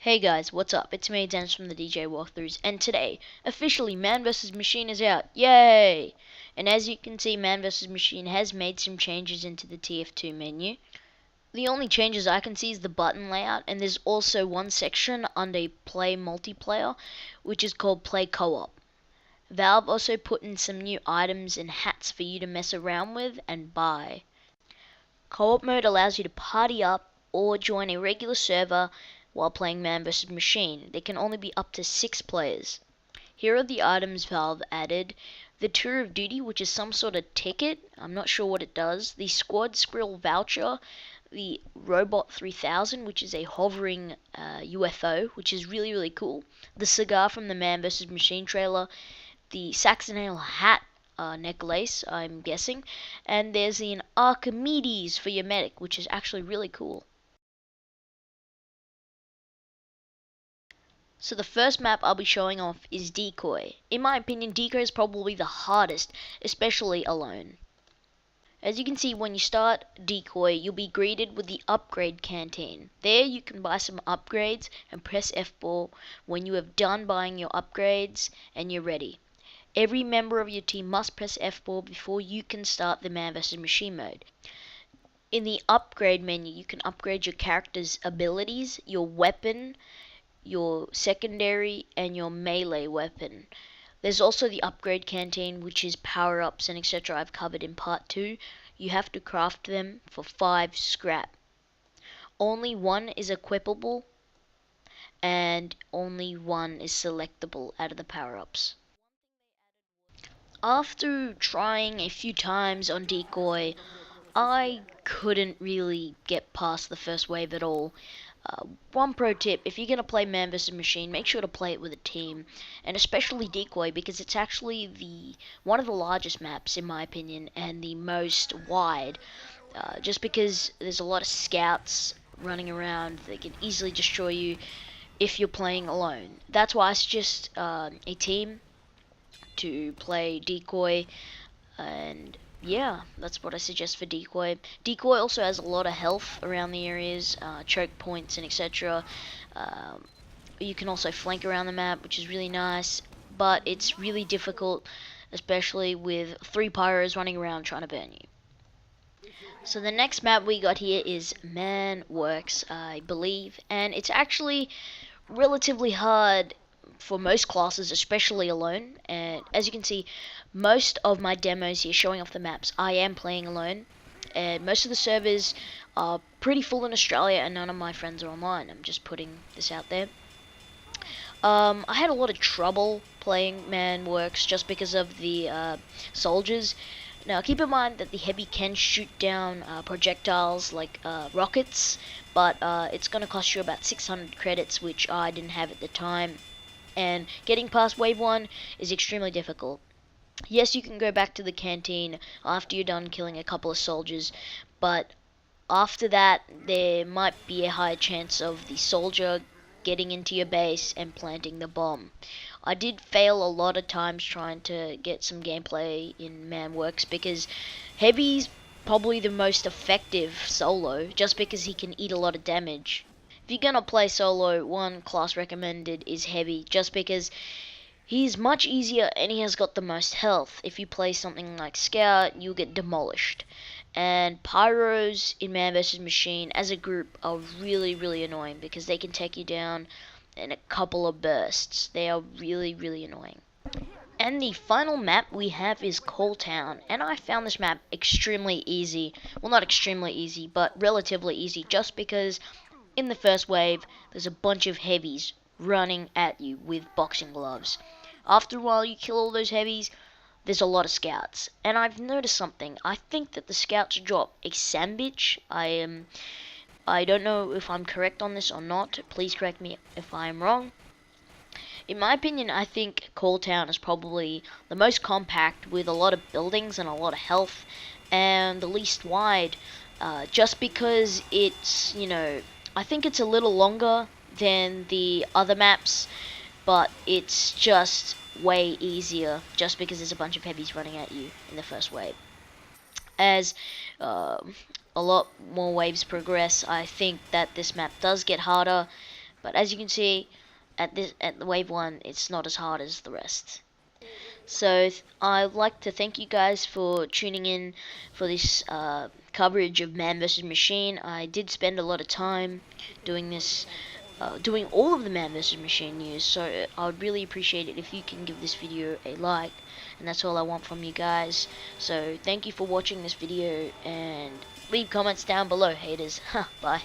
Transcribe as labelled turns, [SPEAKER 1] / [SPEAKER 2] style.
[SPEAKER 1] Hey guys, what's up? It's me, Dennis from the TheDJWalkThroughs, and today, officially, Man vs. Machine is out. Yay! And as you can see, Man vs. Machine has made some changes into the TF2 menu. The only changes I can see is the button layout, and there's also one section under Play Multiplayer, which is called Play Co-op. Valve also put in some new items and hats for you to mess around with and buy. Co-op mode allows you to party up or join a regular server while playing Man vs. Machine. There can only be up to 6 players. Here are the items Valve added. The Tour of Duty, which is some sort of ticket. I'm not sure what it does. The Squad Skrill voucher. The Robot 3000, which is a hovering UFO, which is really cool. The cigar from the Man vs. Machine trailer. The Saxon Ale hat necklace, I'm guessing. And there's an Archimedes for your medic, which is actually really cool. So the first map I'll be showing off is Decoy. In my opinion, Decoy is probably the hardest, especially alone. As you can see, when you start Decoy, you'll be greeted with the upgrade canteen. There you can buy some upgrades and press F4 when you have done buying your upgrades and you're ready. Every member of your team must press F4 before you can start the Man vs. Machine mode. In the upgrade menu, you can upgrade your character's abilities, your weapon, your secondary, and your melee weapon. There's also the upgrade canteen, which is power-ups and etc. I've covered in part 2. You have to craft them for 5 scrap. Only one is equipable and only one is selectable out of the power-ups. After trying a few times on Decoy, I couldn't really get past the first wave at all. One pro tip, if you're going to play Man vs. Machine, make sure to play it with a team, and especially Decoy, because it's actually one of the largest maps in my opinion, and the most wide, just because there's a lot of scouts running around. They can easily destroy you if you're playing alone. That's why I suggest a team to play Decoy, and yeah, that's what I suggest for Decoy. Decoy also has a lot of health around the areas, choke points and etc. You can also flank around the map, which is really nice, but it's really difficult, especially with 3 pyros running around trying to burn you. So the next map we got here is Man Works, I believe, and it's actually relatively hard for most classes, especially alone. And as you can see, most of my demos here showing off the maps, I am playing alone, and most of the servers are pretty full in Australia and none of my friends are online. I'm just putting this out there. I had a lot of trouble playing Man Works just because of the soldiers. Now keep in mind that the heavy can shoot down projectiles like rockets, but it's going to cost you about 600 credits, which I didn't have at the time. And getting past wave 1 is extremely difficult. Yes, you can go back to the canteen after you're done killing a couple of soldiers, but after that there might be a higher chance of the soldier getting into your base and planting the bomb. I did fail a lot of times trying to get some gameplay in Man Works because Heavy's probably the most effective solo, just because he can eat a lot of damage. If you're gonna play solo, one class recommended is Heavy, just because he's much easier and he has got the most health. If you play something like Scout, you'll get demolished. And Pyros in Man vs. Machine as a group are really annoying because they can take you down in a couple of bursts. They are really annoying. And the final map we have is Call Town, and I found this map extremely easy. Well, not extremely easy, but relatively easy, just because in the first wave, there's a bunch of heavies running at you with boxing gloves. After a while you kill all those heavies, there's a lot of scouts. And I've noticed something. I think that the scouts drop a sandwich. I don't know if I'm correct on this or not. Please correct me if I'm wrong. In my opinion, I think Call Town is probably the most compact, with a lot of buildings and a lot of health, and the least wide, just because it's, I think it's a little longer than the other maps, but it's just way easier just because there's a bunch of heavies running at you in the first wave. As a lot more waves progress, I think that this map does get harder, But as you can see, at the wave 1, it's not as hard as the rest. So I'd like to thank you guys for tuning in for this coverage of Man vs Machine. I did spend a lot of time doing this, doing all of the Man vs Machine news, so I would really appreciate it if you can give this video a like, and that's all I want from you guys. So thank you for watching this video, and leave comments down below, haters. Bye.